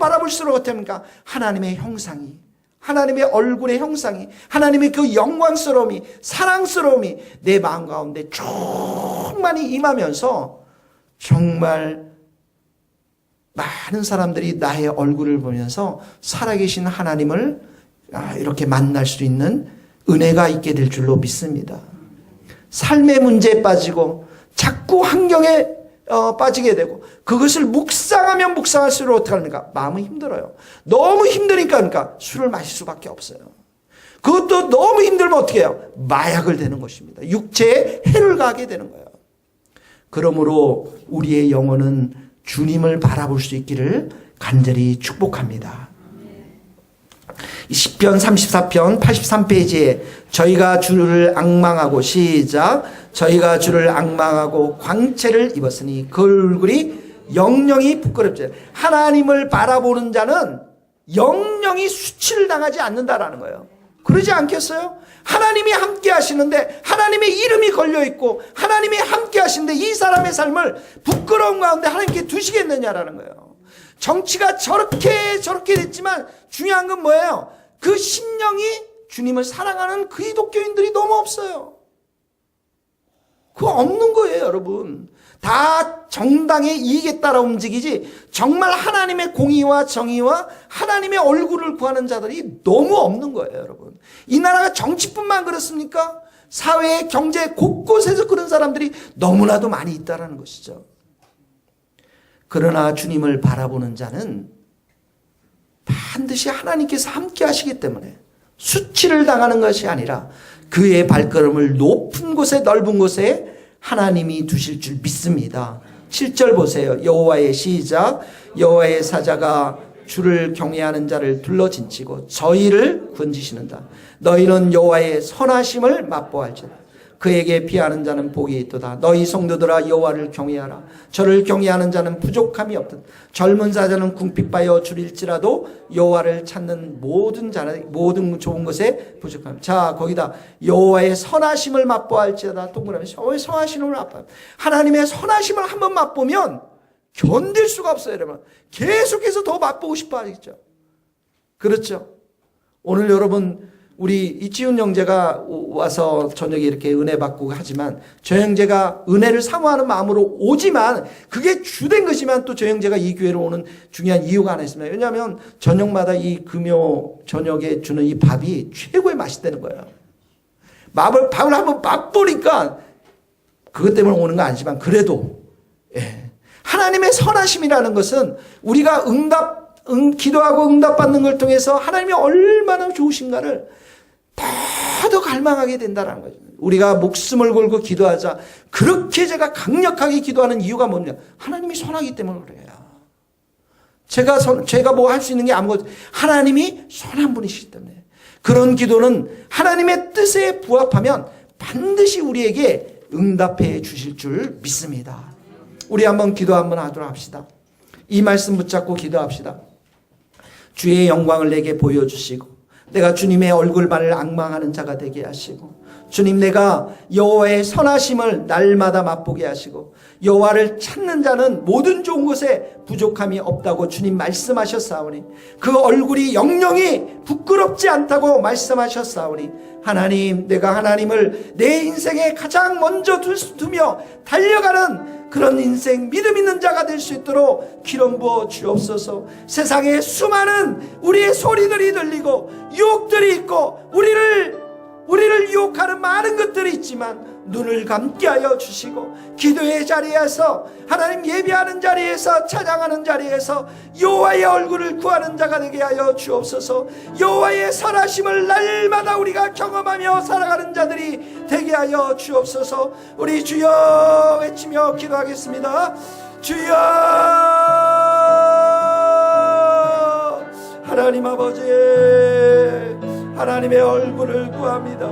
바라볼수록 어떻습니까? 하나님의 형상이, 하나님의 얼굴의 형상이, 하나님의 그 영광스러움이, 사랑스러움이 내 마음 가운데 충만히 임하면서 정말 많은 사람들이 나의 얼굴을 보면서 살아계신 하나님을 이렇게 만날 수 있는 은혜가 있게 될 줄로 믿습니다. 삶의 문제에 빠지고 자꾸 환경에 빠지게 되고 그것을 묵상하면 묵상할수록 어떻게 합니까? 마음은 힘들어요. 너무 힘드니까 그러니까 술을 마실 수밖에 없어요. 그것도 너무 힘들면 어떻게 해요? 마약을 되는 것입니다. 육체에 해를 가하게 되는 거예요. 그러므로 우리의 영혼은 주님을 바라볼 수 있기를 간절히 축복합니다. 시편 34편 83페이지에 저희가 주를 앙망하고 시작 저희가 주를 앙망하고 광채를 입었으니 그 얼굴이 영영이 부끄럽지. 하나님을 바라보는 자는 영영이 수치를 당하지 않는다라는 거예요. 그러지 않겠어요? 하나님이 함께 하시는데 하나님의 이름이 걸려있고 하나님이 함께 하시는데 이 사람의 삶을 부끄러운 가운데 하나님께 두시겠느냐라는 거예요. 정치가 저렇게 됐지만 중요한 건 뭐예요? 그 심령이 주님을 사랑하는 그 기독교인들이 너무 없어요. 그거 없는 거예요, 여러분. 다 정당의 이익에 따라 움직이지 정말 하나님의 공의와 정의와 하나님의 얼굴을 구하는 자들이 너무 없는 거예요, 여러분. 이 나라가 정치뿐만 그렇습니까? 사회, 경제 곳곳에서 그런 사람들이 너무나도 많이 있다는 것이죠. 그러나 주님을 바라보는 자는 반드시 하나님께서 함께 하시기 때문에 수치를 당하는 것이 아니라 그의 발걸음을 높은 곳에 넓은 곳에 하나님이 두실 줄 믿습니다. 7절 보세요. 여호와의 시작 여호와의 사자가 주를 경외하는 자를 둘러진치고 저희를 건지시는다. 너희는 여호와의 선하심을 맛보할지라. 그에게 피하는 자는 복이 있도다. 너희 성도들아 여호와를 경외하라. 저를 경외하는 자는 부족함이 없다. 젊은 사자는 궁핍하여 줄일지라도 여호와를 찾는 모든 자는 모든 좋은 것에 부족함. 자, 거기다 여호와의 선하심을 맛보할지라다. 동그라미 여호와의 선하심을 맛보. 하나님의 선하심을 한번 맛보면 견딜 수가 없어요, 여러분. 계속해서 더 맛보고 싶어 하겠죠. 그렇죠. 오늘 여러분 우리 이지훈 형제가 와서 저녁에 이렇게 은혜 받고 하지만 저 형제가 은혜를 사모하는 마음으로 오지만 그게 주된 것이면 또 저 형제가 이 교회로 오는 중요한 이유가 하나 있습니다. 왜냐하면 저녁마다 이 금요 저녁에 주는 이 밥이 최고의 맛이 되는 거예요. 밥을 한번 맛보니까 그것 때문에 오는 건 아니지만 그래도 하나님의 선하심이라는 것은 우리가 기도하고 응답받는 걸 통해서 하나님이 얼마나 좋으신가를 더 갈망하게 된다는 거죠. 우리가 목숨을 걸고 기도하자. 그렇게 제가 강력하게 기도하는 이유가 뭐냐? 하나님이 선하기 때문에 그래요. 제가 뭐 할 수 있는 게 아무것도 하나님이 선한 분이시기 때문에 그런 기도는 하나님의 뜻에 부합하면 반드시 우리에게 응답해 주실 줄 믿습니다. 우리 한번 기도 한번 하도록 합시다. 이 말씀 붙잡고 기도합시다. 주의 영광을 내게 보여주시고 내가 주님의 얼굴만을 앙망하는 자가 되게 하시고 주님 내가 여호와의 선하심을 날마다 맛보게 하시고 여호와를 찾는 자는 모든 좋은 것에 부족함이 없다고 주님 말씀하셨사오니 그 얼굴이 영영이 부끄럽지 않다고 말씀하셨사오니 하나님 내가 하나님을 내 인생에 가장 먼저 두며 달려가는 그런 인생 믿음 있는 자가 될 수 있도록 기름 부어 주옵소서. 세상에 수많은 우리의 소리들이 들리고 유혹들이 있고 우리를 유혹하는 많은 것들이 있지만 눈을 감게 하여 주시고 기도의 자리에서 하나님 예배하는 자리에서 찬양하는 자리에서 여호와의 얼굴을 구하는 자가 되게 하여 주옵소서. 여호와의 선하심을 날마다 우리가 경험하며 살아가는 자들이 되게 하여 주옵소서. 우리 주여 외치며 기도하겠습니다. 주여 하나님 아버지 하나님의 얼굴을 구합니다.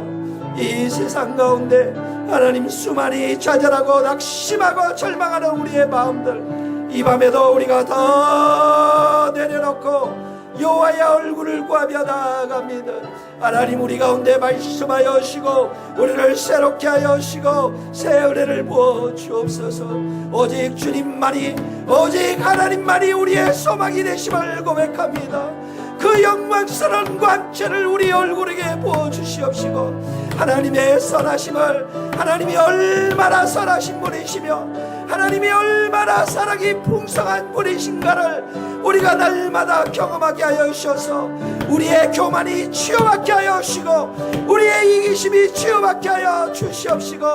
이 세상 가운데 하나님 수많이 좌절하고 낙심하고 절망하는 우리의 마음들 이 밤에도 우리가 더 내려놓고 여호와의 얼굴을 구하며 나아갑니다. 하나님, 우리 가운데 말씀하여 주시고 우리를 새롭게 하여 주시고 새 은혜를 부어 주옵소서. 오직 주님만이, 오직 하나님만이 우리의 소망이 되심을 고백합니다. 그 영광스러운 광채를 우리 얼굴에게 부어주시옵시고, 하나님의 선하심을, 하나님이 얼마나 선하신 분이시며 하나님이 얼마나 사랑이 풍성한 분이신가를 우리가 날마다 경험하게 하여 주셔서 우리의 교만이 치유받게 하여 주시고 우리의 이기심이 치유받게 하여 주시옵시고,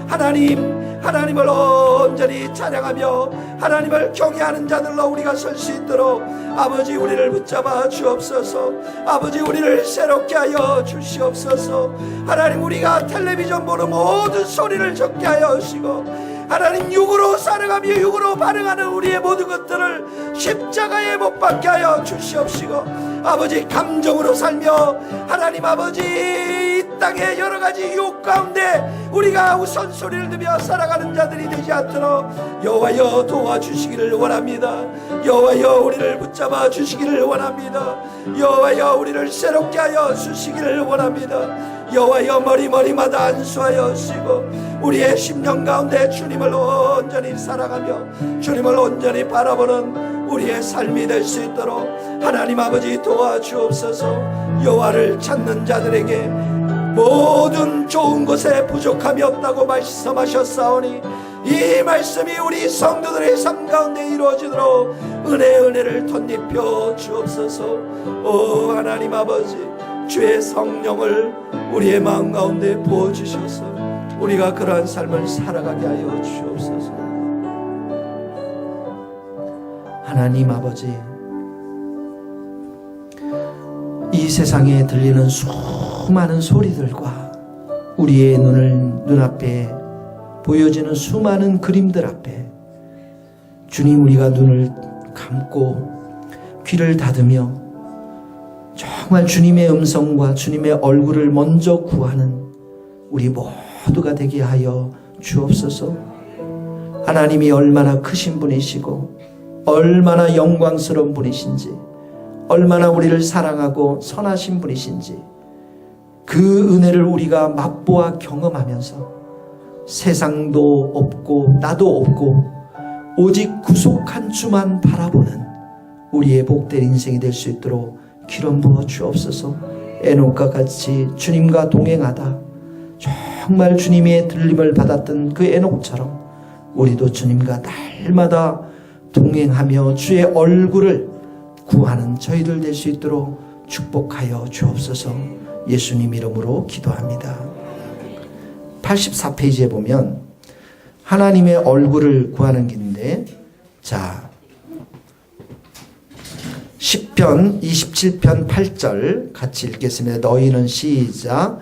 하나님을 온전히 찬양하며 하나님을 경외하는 자들로 우리가 설 수 있도록 아버지, 우리를 붙잡아 주옵소서. 아버지, 우리를 새롭게 하여 주시옵소서. 하나님, 우리가 텔레비전 보는 모든 소리를 적게 하여 주시고, 하나님, 육으로 살아가며 육으로 반응하는 우리의 모든 것들을 십자가에 못 박게 하여 주시옵시고, 아버지, 감정으로 살며 하나님 아버지, 이 땅의 여러 가지 유혹 가운데 우리가 우선소리를 들으며 살아가는 자들이 되지 않도록 여호와여 도와주시기를 원합니다. 여호와여 우리를 붙잡아 주시기를 원합니다. 여호와여 우리를 새롭게 하여 주시기를 원합니다. 여호와여 머리마다 안수하여 주시고 우리의 심령 가운데 주님을 온전히 살아가며 주님을 온전히 바라보는 우리의 삶이 될 수 있도록 하나님 아버지 도와주옵소서. 여호와를 찾는 자들에게 모든 좋은 것에 부족함이 없다고 말씀하셨사오니 이 말씀이 우리 성도들의 삶 가운데 이루어지도록 은혜를 덧입혀 주옵소서. 오 하나님 아버지, 주의 성령을 우리의 마음 가운데 부어주셔서 우리가 그러한 삶을 살아가게 하여 주옵소서. 하나님 아버지, 이 세상에 들리는 수많은 소리들과 우리의 눈앞에 보여지는 수많은 그림들 앞에 주님, 우리가 눈을 감고 귀를 닫으며 정말 주님의 음성과 주님의 얼굴을 먼저 구하는 우리 모두가 되게 하여 주옵소서. 하나님이 얼마나 크신 분이시고 얼마나 영광스러운 분이신지, 얼마나 우리를 사랑하고 선하신 분이신지 그 은혜를 우리가 맛보아 경험하면서 세상도 없고 나도 없고 오직 구속한 주만 바라보는 우리의 복된 인생이 될 수 있도록 기름 부어 주옵소서. 에녹과 같이 주님과 동행하다 정말 주님의 들림을 받았던 그 에녹처럼 우리도 주님과 날마다 동행하며 주의 얼굴을 구하는 저희들 될 수 있도록 축복하여 주옵소서. 예수님 이름으로 기도합니다. 84페이지에 보면 하나님의 얼굴을 구하는 길인데, 자, 시편 27편 8절 같이 읽겠습니다. 너희는 시작.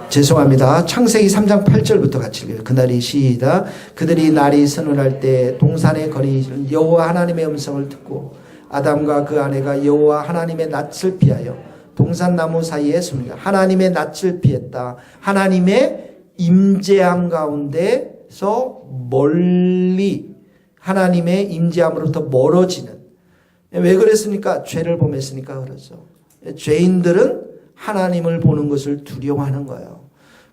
죄송합니다. 창세기 3장 8절부터 같이 읽어요. 그날이 시이다. 그들이 날이 서늘할 때 동산의 거리 여호와 하나님의 음성을 듣고 아담과 그 아내가 여호와 하나님의 낯을 피하여 동산나무 사이에 숨니다. 하나님의 낯을 피했다. 하나님의 임재함 가운데서 멀리, 하나님의 임재함으로부터 멀어지는. 왜 그랬습니까? 죄를 범했으니까 그러죠. 죄인들은 하나님을 보는 것을 두려워하는 거예요.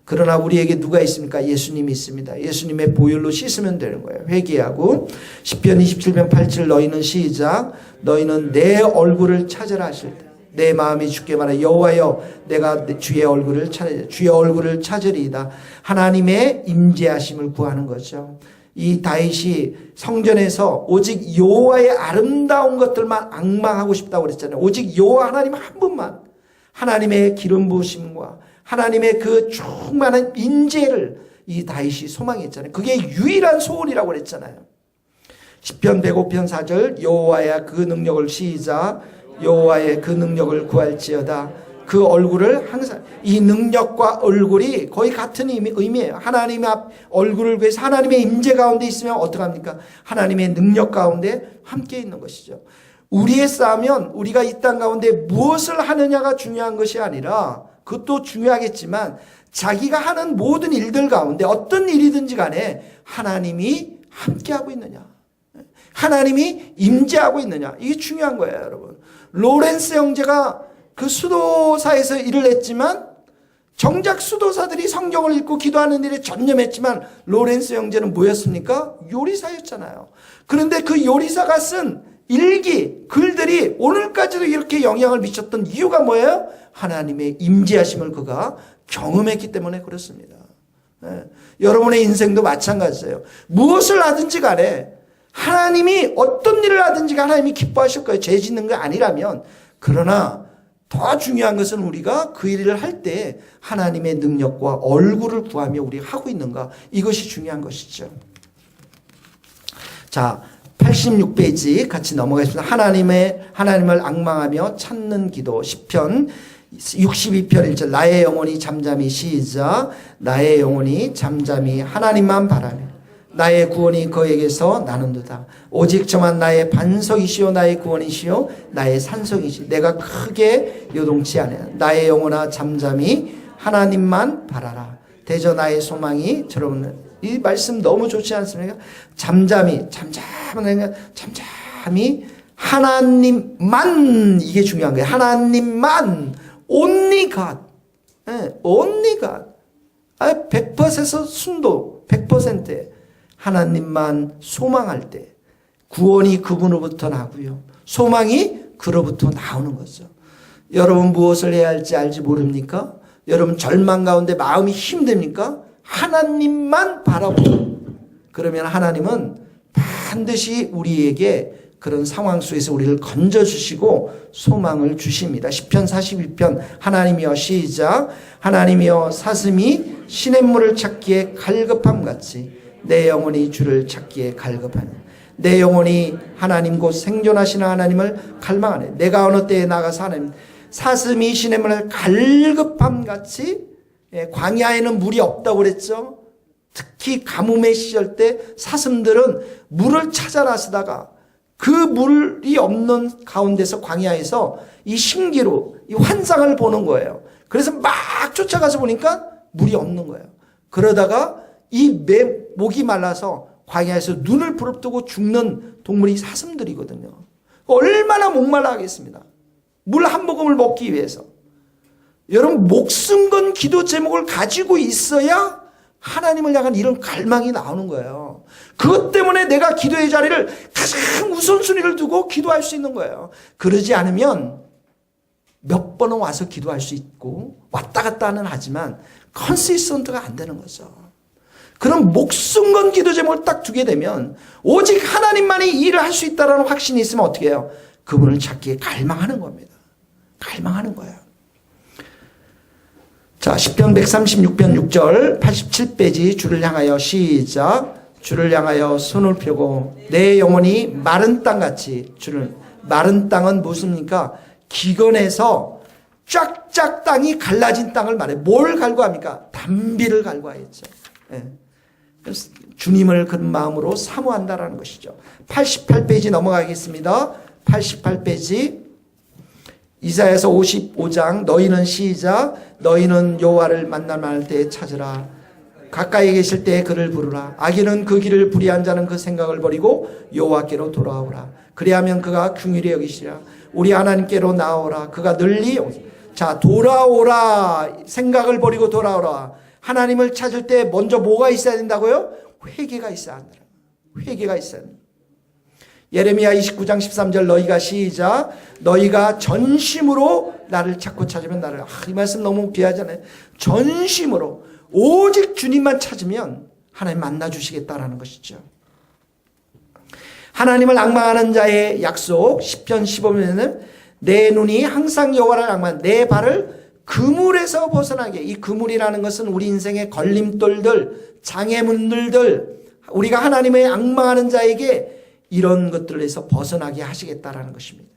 그러나 우리에게 누가 있습니까? 예수님이 있습니다. 예수님의 보혈로 씻으면 되는 거예요. 회개하고. 시편 27편 8절 너희는 시작. 너희는 내 얼굴을 찾으라 하실 때 내 마음이 주께 말해 여호와여 내가 주의 얼굴을 찾으리이다. 주의 얼굴을 찾으리이다. 하나님의 임재하심을 구하는 거죠. 이 다윗이 성전에서 오직 여호와의 아름다운 것들만 앙망하고 싶다고 그랬잖아요. 오직 여호와 하나님 한 분만, 하나님의 기름 부으심과 하나님의 그 충만한 인재를 이 다윗이 소망했잖아요. 그게 유일한 소원이라고 그랬잖아요. 시편 105편 4절 여호와야 그 능력을 시작. 여호와의 그 능력을 구할지어다. 그 얼굴을 항상, 이 능력과 얼굴이 거의 같은 의미예요. 하나님 앞 얼굴을 구해서 하나님의 임재 가운데 있으면 어떡합니까? 하나님의 능력 가운데 함께 있는 것이죠. 우리의 싸움은 우리가 이 땅 가운데 무엇을 하느냐가 중요한 것이 아니라, 그것도 중요하겠지만 자기가 하는 모든 일들 가운데 어떤 일이든지 간에 하나님이 함께하고 있느냐, 하나님이 임재하고 있느냐. 이게 중요한 거예요, 여러분. 로렌스 형제가 그 수도사에서 일을 했지만 정작 수도사들이 성경을 읽고 기도하는 일에 전념했지만 로렌스 형제는 뭐였습니까? 요리사였잖아요. 그런데 그 요리사가 쓴 일기, 글들이 오늘까지도 이렇게 영향을 미쳤던 이유가 뭐예요? 하나님의 임재하심을 그가 경험했기 때문에 그렇습니다. 예. 여러분의 인생도 마찬가지예요. 무엇을 하든지 간에 하나님이 어떤 일을 하든지 하나님이 기뻐하실 거예요. 죄 짓는 게 아니라면. 그러나 더 중요한 것은 우리가 그 일을 할 때 하나님의 능력과 얼굴을 구하며 우리가 하고 있는가. 이것이 중요한 것이죠. 자, 86페이지 같이 넘어가겠습니다. 하나님을 앙망하며 찾는 기도. 시편 62편 1절. 나의 영혼이 잠잠히 시작. 나의 영혼이 잠잠히 하나님만 바라며 나의 구원이 그에게서 나는도다. 오직 저만 나의 반석이시오 나의 구원이시오 나의 산성이시오. 내가 크게 요동치 않아요. 나의 영혼아 잠잠히 하나님만 바라라. 대저 나의 소망이 저러면 이 말씀 너무 좋지 않습니까? 잠잠히 하나님만, 이게 중요한 거예요. 하나님만, only God, only God. 100% 순도, 100%에 하나님만 소망할 때 구원이 그분으로부터 나고요, 소망이 그로부터 나오는 거죠. 여러분 무엇을 해야 할지 알지 모릅니까? 여러분 절망 가운데 마음이 힘듭니까? 하나님만 바라보고, 그러면 하나님은 반드시 우리에게 그런 상황 속에서 우리를 건져주시고 소망을 주십니다. 시편 41편 하나님이여 시작. 하나님이여 사슴이 시냇물을 찾기에 갈급함같이 내 영혼이 주를 찾기에 갈급하네. 내 영혼이 하나님 곧 생존하시는 하나님을 갈망하네. 내가 어느 때에 나가서 하나님, 사슴이 시냇물을 갈급함같이, 광야에는 물이 없다고 그랬죠. 특히 가뭄의 시절 때 사슴들은 물을 찾아 나서다가 그 물이 없는 가운데서 광야에서 이 신기로 이 환상을 보는 거예요. 그래서 막 쫓아가서 보니까 물이 없는 거예요. 그러다가 이 목이 말라서 광야에서 눈을 부릅뜨고 죽는 동물이 사슴들이거든요. 얼마나 목말라 하겠습니다. 물 한 모금을 먹기 위해서. 여러분 목숨 건 기도 제목을 가지고 있어야 하나님을 향한 이런 갈망이 나오는 거예요. 그것 때문에 내가 기도의 자리를 가장 우선순위를 두고 기도할 수 있는 거예요. 그러지 않으면 몇 번은 와서 기도할 수 있고 왔다 갔다는 하지만 컨시스턴트가 안 되는 거죠. 그럼 목숨 건 기도 제목을 딱 두게 되면 오직 하나님만이 이 일을 할 수 있다는 확신이 있으면 어떻게 해요? 그분을 찾기에 갈망하는 겁니다. 갈망하는 거예요. 자, 시편 136편 6절 87페이지. 주를 향하여 시작. 주를 향하여 손을 펴고 내 영혼이 마른 땅같이 주를. 마른 땅은 무엇입니까? 기근해서 쫙쫙 땅이 갈라진 땅을 말해. 뭘 갈구합니까? 단비를 갈구하였죠. 그래서 주님을 그런 마음으로 사모한다라는 것이죠. 88페이지 넘어가겠습니다. 88페이지. 이사야서 55장. 너희는 시작. 너희는 여호와를 만날 때에 찾으라. 가까이 계실 때에 그를 부르라. 악인은 그 길을 불의한 자는 그 생각을 버리고 여호와께로 돌아오라. 그리하면 그가 긍휼히 여기시라. 우리 하나님께로 나오라. 그가 널리 자, 돌아오라. 생각을 버리고 돌아오라. 하나님을 찾을 때 먼저 뭐가 있어야 된다고요? 회개가 있어야 한다. 회개가 있어야 한다. 예레미야 29장 13절. 너희가 시작. 너희가 전심으로 나를 찾고 찾으면 나를. 이 말씀 너무 귀하잖아요. 전심으로 오직 주님만 찾으면 하나님 만나주시겠다라는 것이죠. 하나님을 앙망하는 자의 약속. 시편 15편에는 내 눈이 항상 여호와를 앙망하는 내 발을 그물에서 벗어나게. 이 그물이라는 것은 우리 인생의 걸림돌들, 장애물들, 우리가 하나님의 앙망하는 자에게 이런 것들에서 벗어나게 하시겠다라는 것입니다.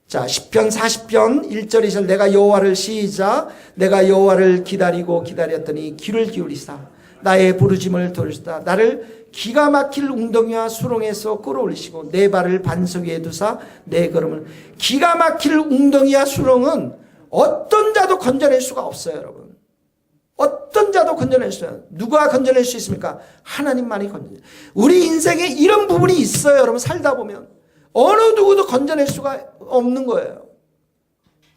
자, 시편 40편 1절 2절. 내가 여호와를 시작. 내가 여호와를 기다리고 기다렸더니 귀를 기울이사 나의 부르짐을 들으시다. 나를 기가 막힐 웅덩이와 수렁에서 끌어올리시고 내 발을 반석 위에 두사 내 걸음을. 기가 막힐 웅덩이와 수렁은 어떤 자도 건져낼 수가 없어요, 여러분. 어떤 자도 건져낼 수 없어요. 누가 건져낼 수 있습니까? 하나님만이 건져내요. 우리 인생에 이런 부분이 있어요. 여러분 살다 보면 어느 누구도 건져낼 수가 없는 거예요.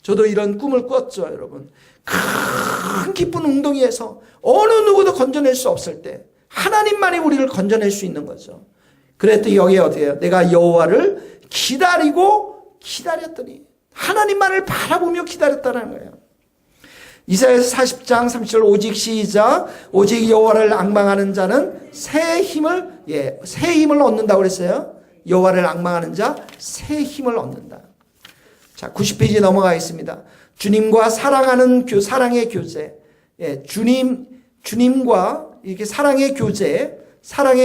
저도 이런 꿈을 꿨죠. 여러분 큰 기쁜 웅덩이에서 어느 누구도 건져낼 수 없을 때 하나님만이 우리를 건져낼 수 있는 거죠. 그랬더니 여기 어디예요? 내가 여호와를 기다렸더니 하나님만을 바라보며 기다렸다는 거예요. 이사야서 40장 30절 오직 여호와를 앙망하는 자는 새 힘을 얻는다고 그랬어요. 여호와를 앙망하는 자 새 힘을 얻는다. 자, 90페이지 넘어가겠습니다. 주님과 사랑의 교제. 주님과 이렇게 사랑의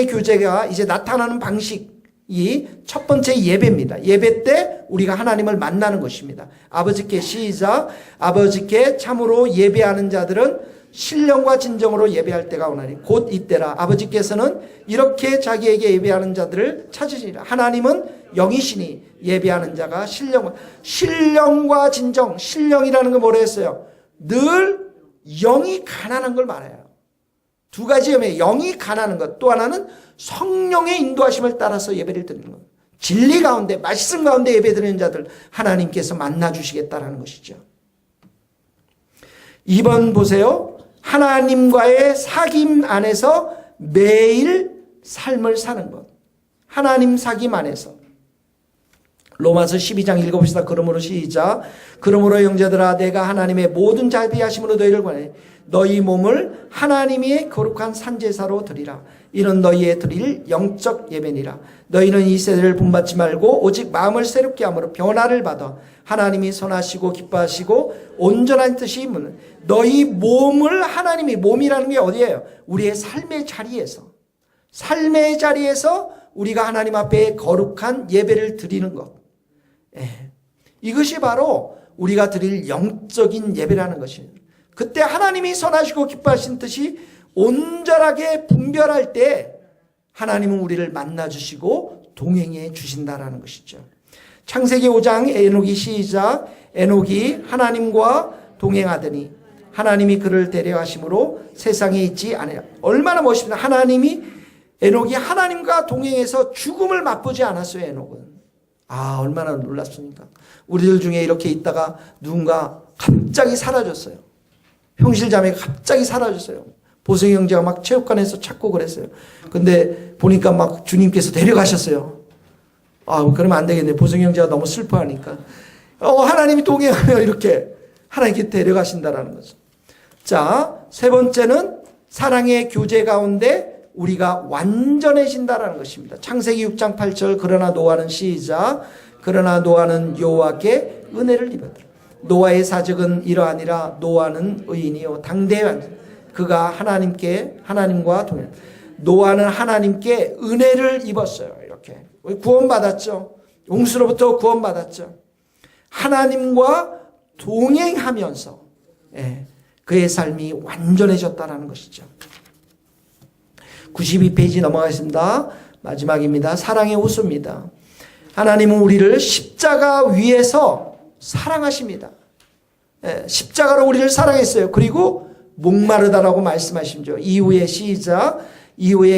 교제가 이제 나타나는 방식이 첫 번째 예배입니다. 예배 때 우리가 하나님을 만나는 것입니다. 아버지께 아버지께 참으로 예배하는 자들은 신령과 진정으로 예배할 때가 오나니 곧 이때라. 아버지께서는 이렇게 자기에게 예배하는 자들을 찾으시리라. 하나님은 영이시니 예배하는 자가 신령과 진정. 신령이라는 건 뭐라 했어요? 늘 영이 가난한 걸 말해요. 두 가지 의미에 영이 가난한 것, 또 하나는 성령의 인도하심을 따라서 예배를 드리는 것. 진리 가운데, 말씀 가운데 예배 드리는 자들 하나님께서 만나주시겠다라는 것이죠. 2번 보세요. 하나님과의 사귐 안에서 매일 삶을 사는 것. 하나님 사귐 안에서. 로마서 12장 읽어봅시다. 그러므로 형제들아 내가 하나님의 모든 자비하심으로 너희를 권해 너희 몸을 하나님의 거룩한 산제사로 드리라. 이는 너희의 드릴 영적 예배니라. 너희는 이 세대를 본받지 말고 오직 마음을 새롭게 함으로 변화를 받아 하나님이 선하시고 기뻐하시고 온전한 뜻이 있는 너희 몸을 하나님이, 몸이라는 게 어디예요? 우리의 삶의 자리에서 우리가 하나님 앞에 거룩한 예배를 드리는 것. 이것이 바로 우리가 드릴 영적인 예배라는 것입니다. 그때 하나님이 선하시고 기뻐하신 뜻이 온전하게 분별할 때 하나님은 우리를 만나주시고 동행해 주신다라는 것이죠. 창세기 5장 에녹이 하나님과 동행하더니 하나님이 그를 데려가심으로 세상에 있지 않아요. 얼마나 멋있습니다. 에녹이 하나님과 동행해서 죽음을 맛보지 않았어요. 에녹은. 얼마나 놀랐습니까? 우리들 중에 이렇게 있다가 누군가 갑자기 사라졌어요. 형실자매가 갑자기 사라졌어요. 보성이 형제가 막 체육관에서 찾고 그랬어요. 근데 보니까 막 주님께서 데려가셨어요. 그러면 안 되겠네. 보성이 형제가 너무 슬퍼하니까. 하나님이 동행하며 이렇게 하나님께 데려가신다라는 거죠. 자, 세 번째는 사랑의 교제 가운데 우리가 완전해진다라는 것입니다. 창세기 6장 8절 그러나 노아는 여호와께 은혜를 입었더라. 노아의 사적은 이러하니라. 노아는 의인이요 당대한 그가 하나님과 동행. 노아는 하나님께 은혜를 입었어요. 이렇게 구원받았죠. 용수로부터 구원받았죠. 하나님과 동행하면서 그의 삶이 완전해졌다는 것이죠. 92페이지 넘어가겠습니다. 마지막입니다. 사랑의 호수입니다. 하나님은 우리를 십자가 위에서 사랑하십니다. 십자가로 우리를 사랑했어요. 그리고 목마르다라고 말씀하시죠. 이후에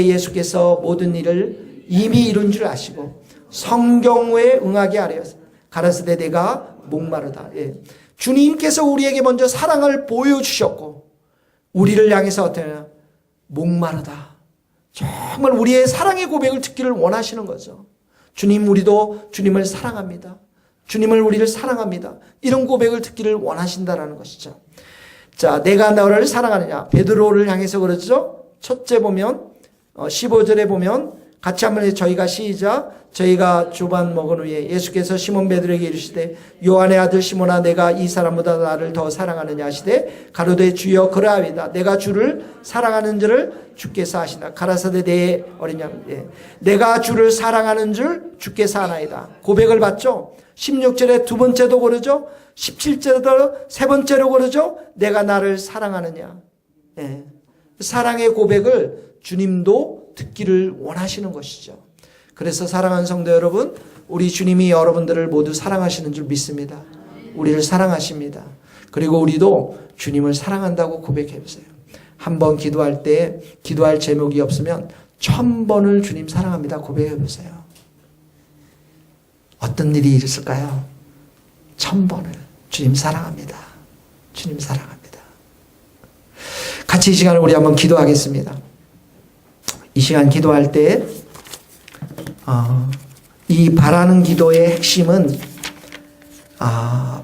예수께서 모든 일을 이미 이룬 줄 아시고 성경에 응하게 하려서 가라사대 내가 목마르다. 주님께서 우리에게 먼저 사랑을 보여주셨고 우리를 향해서 어때요? 목마르다. 정말 우리의 사랑의 고백을 듣기를 원하시는 거죠. 주님, 우리도 주님을 사랑합니다. 우리를 사랑합니다. 이런 고백을 듣기를 원하신다라는 것이죠. 자, 내가 너를 사랑하느냐. 베드로를 향해서 그러죠. 첫째 보면 15절에 보면 같이 한번 저희가 조반 먹은 후에 예수께서 시몬 베드로에게 이르시되 요한의 아들 시몬아 내가 이 사람보다 나를 더 사랑하느냐 하시되 가로되 주여 그러하이다. 내가 주를 사랑하는 줄을 주께서 아시나. 가라사대 내 어린 양 내가 주를 사랑하는 줄 주께서 아나이다. 고백을 받죠. 16절에 두 번째도 그러죠. 17절에도 세 번째로 그러죠. 내가 나를 사랑하느냐. 사랑의 고백을 주님도 듣기를 원하시는 것이죠. 그래서 사랑하는 성도 여러분, 우리 주님이 여러분들을 모두 사랑하시는 줄 믿습니다. 우리를 사랑하십니다. 그리고 우리도 주님을 사랑한다고 고백해 보세요. 번 기도할 때 기도할 제목이 없으면 1000번을 주님 사랑합니다 고백해 보세요. 어떤 일이 있을까요? 1000번을 주님 사랑합니다. 주님 사랑합니다. 같이 이 시간을 우리 한번 기도하겠습니다. 이 시간 기도할 때 이 바라는 기도의 핵심은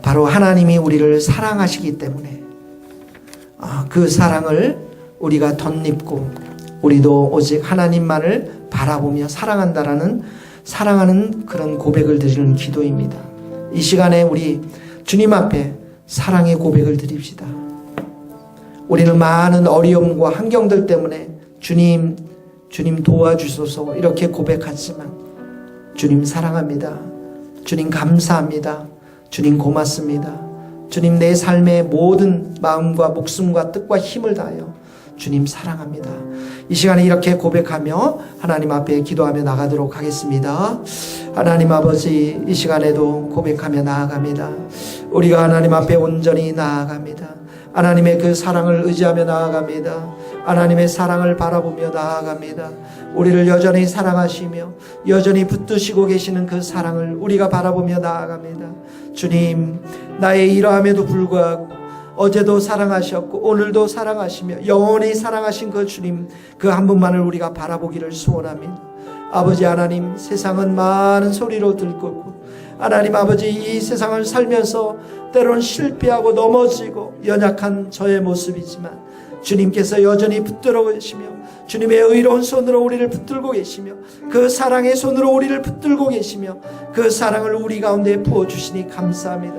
바로 하나님이 우리를 사랑하시기 때문에 그 사랑을 우리가 덧입고 우리도 오직 하나님만을 바라보며 사랑하는 그런 고백을 드리는 기도입니다. 이 시간에 우리 주님 앞에 사랑의 고백을 드립시다. 우리는 많은 어려움과 환경들 때문에 주님 도와주소서 이렇게 고백하지만 주님 사랑합니다. 주님 감사합니다. 주님 고맙습니다. 주님 내 삶의 모든 마음과 목숨과 뜻과 힘을 다하여 주님 사랑합니다. 이 시간에 이렇게 고백하며 하나님 앞에 기도하며 나가도록 하겠습니다. 하나님 아버지, 이 시간에도 고백하며 나아갑니다. 우리가 하나님 앞에 온전히 나아갑니다. 하나님의 그 사랑을 의지하며 나아갑니다. 하나님의 사랑을 바라보며 나아갑니다. 우리를 여전히 사랑하시며 여전히 붙드시고 계시는 그 사랑을 우리가 바라보며 나아갑니다. 주님, 나의 이러함에도 불구하고 어제도 사랑하셨고 오늘도 사랑하시며 영원히 사랑하신 그 주님, 그 한 분만을 우리가 바라보기를 소원합니다. 아버지 하나님, 세상은 많은 소리로 들끓고 하나님 아버지, 이 세상을 살면서 때로는 실패하고 넘어지고 연약한 저의 모습이지만 주님께서 여전히 붙들어 계시며 주님의 의로운 손으로 우리를 붙들고 계시며 그 사랑의 손으로 우리를 붙들고 계시며 그 사랑을 우리 가운데 부어주시니 감사합니다.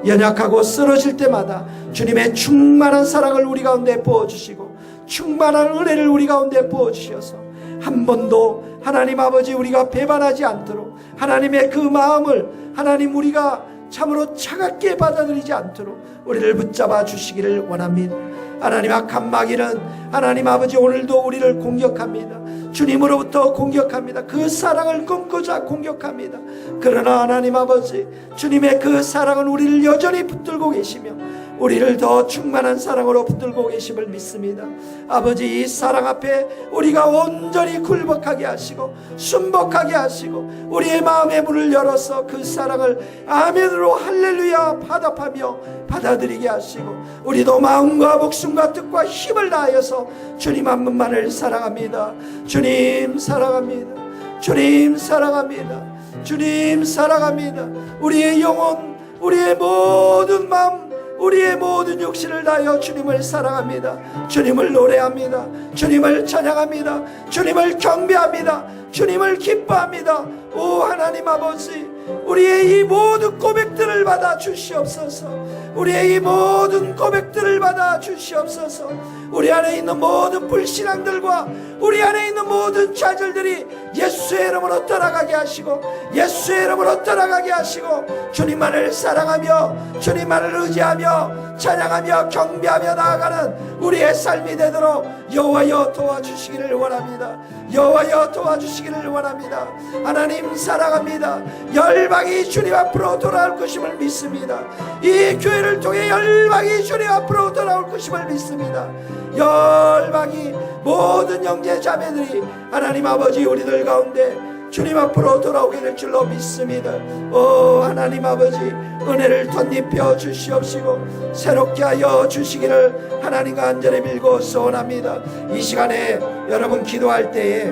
연약하고 쓰러질 때마다 주님의 충만한 사랑을 우리 가운데 부어주시고 충만한 은혜를 우리 가운데 부어주셔서 한 번도 하나님 아버지 우리가 배반하지 않도록 하나님의 그 마음을 하나님 우리가 참으로 차갑게 받아들이지 않도록 우리를 붙잡아 주시기를 원합니다. 하나님 악한 마귀는 하나님 아버지 오늘도 우리를 공격합니다. 주님으로부터 공격합니다. 그 사랑을 끊고자 공격합니다. 그러나 하나님 아버지, 주님의 그 사랑은 우리를 여전히 붙들고 계시며 우리를 더 충만한 사랑으로 붙들고 계심을 믿습니다. 아버지, 이 사랑 앞에 우리가 온전히 굴복하게 하시고 순복하게 하시고 우리의 마음의 문을 열어서 그 사랑을 아멘으로 할렐루야 화답하며 받아들이게 하시고 우리도 마음과 목숨과 뜻과 힘을 다하여서 주님 한 분만을 사랑합니다. 주님 사랑합니다. 주님 사랑합니다. 주님 사랑합니다. 우리의 영혼, 우리의 모든 마음, 우리의 모든 육신을 다하여 주님을 사랑합니다. 주님을 노래합니다. 주님을 찬양합니다. 주님을 경배합니다. 주님을 기뻐합니다. 오 하나님 아버지, 우리의 이 모든 고백들을 받아 주시옵소서. 우리의 이 모든 고백들을 받아 주시옵소서. 우리 안에 있는 모든 불신앙들과 우리 안에 있는 모든 좌절들이 예수의 이름으로 떠나가게 하시고 예수의 이름으로 떠나가게 하시고 주님만을 사랑하며 주님만을 의지하며 찬양하며 경배하며 나아가는 우리의 삶이 되도록 여호와여 도와주시기를 원합니다. 여호와여 도와주시기를 원합니다. 하나님 사랑합니다. 열방이 주님 앞으로 돌아올 것임을 믿습니다. 이 교회를 통해 열방이 주님 앞으로 돌아올 것임을 믿습니다. 열방이 모든 형제 자매들이 하나님 아버지 우리들 가운데 주님 앞으로 돌아오게 될 줄로 믿습니다. 오 하나님 아버지, 은혜를 덧입혀 주시옵시고 새롭게 하여 주시기를 하나님과 간절히 빌고 소원합니다. 이 시간에 여러분 기도할 때에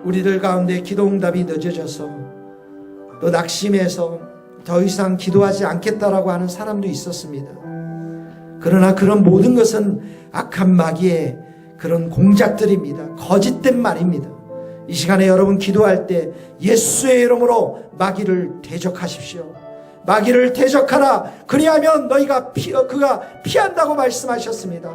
우리들 가운데 기도 응답이 늦어져서 또 낙심해서 더 이상 기도하지 않겠다라고 하는 사람도 있었습니다. 그러나 그런 모든 것은 악한 마귀의 그런 공작들입니다. 거짓된 말입니다. 이 시간에 여러분 기도할 때 예수의 이름으로 마귀를 대적하십시오. 마귀를 대적하라. 그리하면 그가 피한다고 말씀하셨습니다.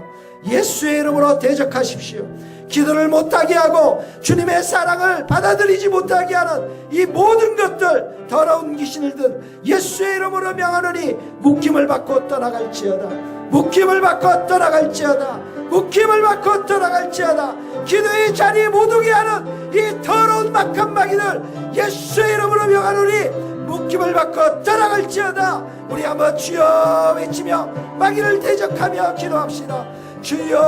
예수의 이름으로 대적하십시오. 기도를 못하게 하고 주님의 사랑을 받아들이지 못하게 하는 이 모든 것들, 더러운 귀신들든 예수의 이름으로 명하노니 묶임을 받고 떠나갈지어다. 묶임을 받고 떠나갈지어다. 묶임을 받고 떠나갈지어다. 기도의 자리에 못 오게 하는 이 더러운 막한 마귀들 예수의 이름으로 명하노니 묶임을 받고 떠나갈지어다. 우리 한번 주여 외치며 마귀를 대적하며 기도합시다. 주여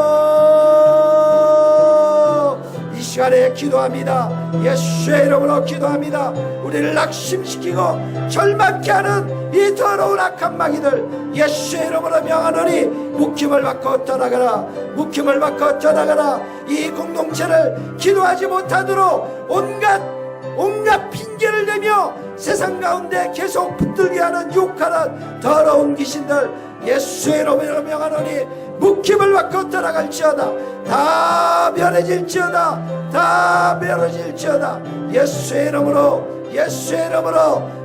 이 시간에 기도합니다. 예수의 이름으로 기도합니다. 우리를 낙심시키고 절망케 하는 이 더러운 악한 마귀들 예수의 이름으로 명하노니 묶임을 받고 떠나가라. 묶임을 받고 떠나가라. 이 공동체를 기도하지 못하도록 온갖 핑계를 대며 세상 가운데 계속 붙들게 하는 유혹하는 더러운 귀신들 예수의 이름으로 명하노니 묶임을 받고 떠나갈지어다. 다 변해질지어다. 다 변해질지어다. 예수의 이름으로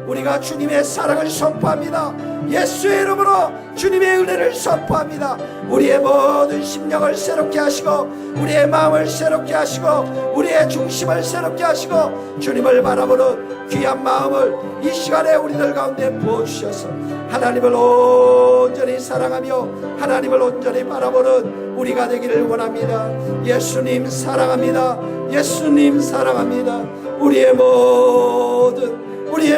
우리가 주님의 사랑을 선포합니다. 예수의 이름으로 주님의 은혜를 선포합니다. 우리의 모든 심령을 새롭게 하시고 우리의 마음을 새롭게 하시고 우리의 중심을 새롭게 하시고 주님을 바라보는 귀한 마음을 이 시간에 우리들 가운데 부어주셔서 하나님을 온전히 사랑하며 하나님을 온전히 바라보는 우리가 되기를 원합니다. 예수님 사랑합니다. 예수님 사랑합니다. 우리의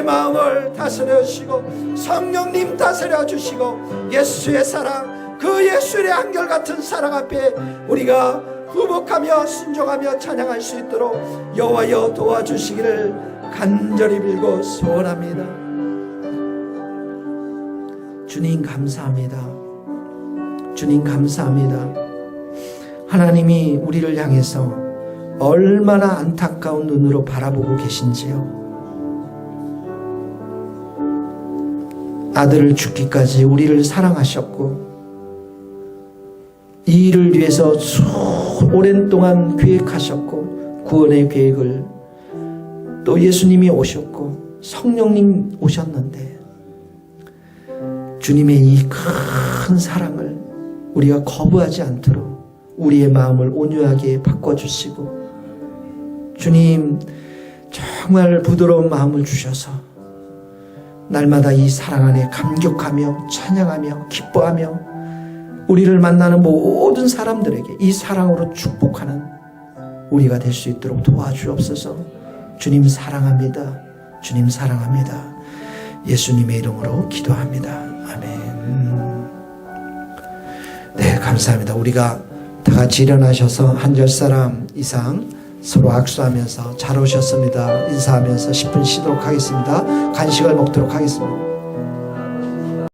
마음을 다스려 주시고 성령님 다스려 주시고 예수의 사랑 그 예수의 한결같은 사랑 앞에 우리가 후복하며 순종하며 찬양할 수 있도록 여호와여 도와주시기를 간절히 빌고 소원합니다. 주님 감사합니다. 주님 감사합니다. 하나님이 우리를 향해서 얼마나 안타까운 눈으로 바라보고 계신지요. 아들을 죽기까지 우리를 사랑하셨고 이 일을 위해서 오랜 동안 계획하셨고 구원의 계획을 또 예수님이 오셨고 성령님 오셨는데 주님의 이 큰 사랑을 우리가 거부하지 않도록 우리의 마음을 온유하게 바꿔주시고 주님 정말 부드러운 마음을 주셔서 날마다 이 사랑 안에 감격하며 찬양하며 기뻐하며 우리를 만나는 모든 사람들에게 이 사랑으로 축복하는 우리가 될 수 있도록 도와주옵소서. 주님 사랑합니다. 주님 사랑합니다. 예수님의 이름으로 기도합니다. 아멘. 네, 감사합니다. 우리가 다 같이 일어나셔서 한 열 사람 이상 서로 악수하면서 잘 오셨습니다 인사하면서 10분 쉬도록 하겠습니다. 간식을 먹도록 하겠습니다.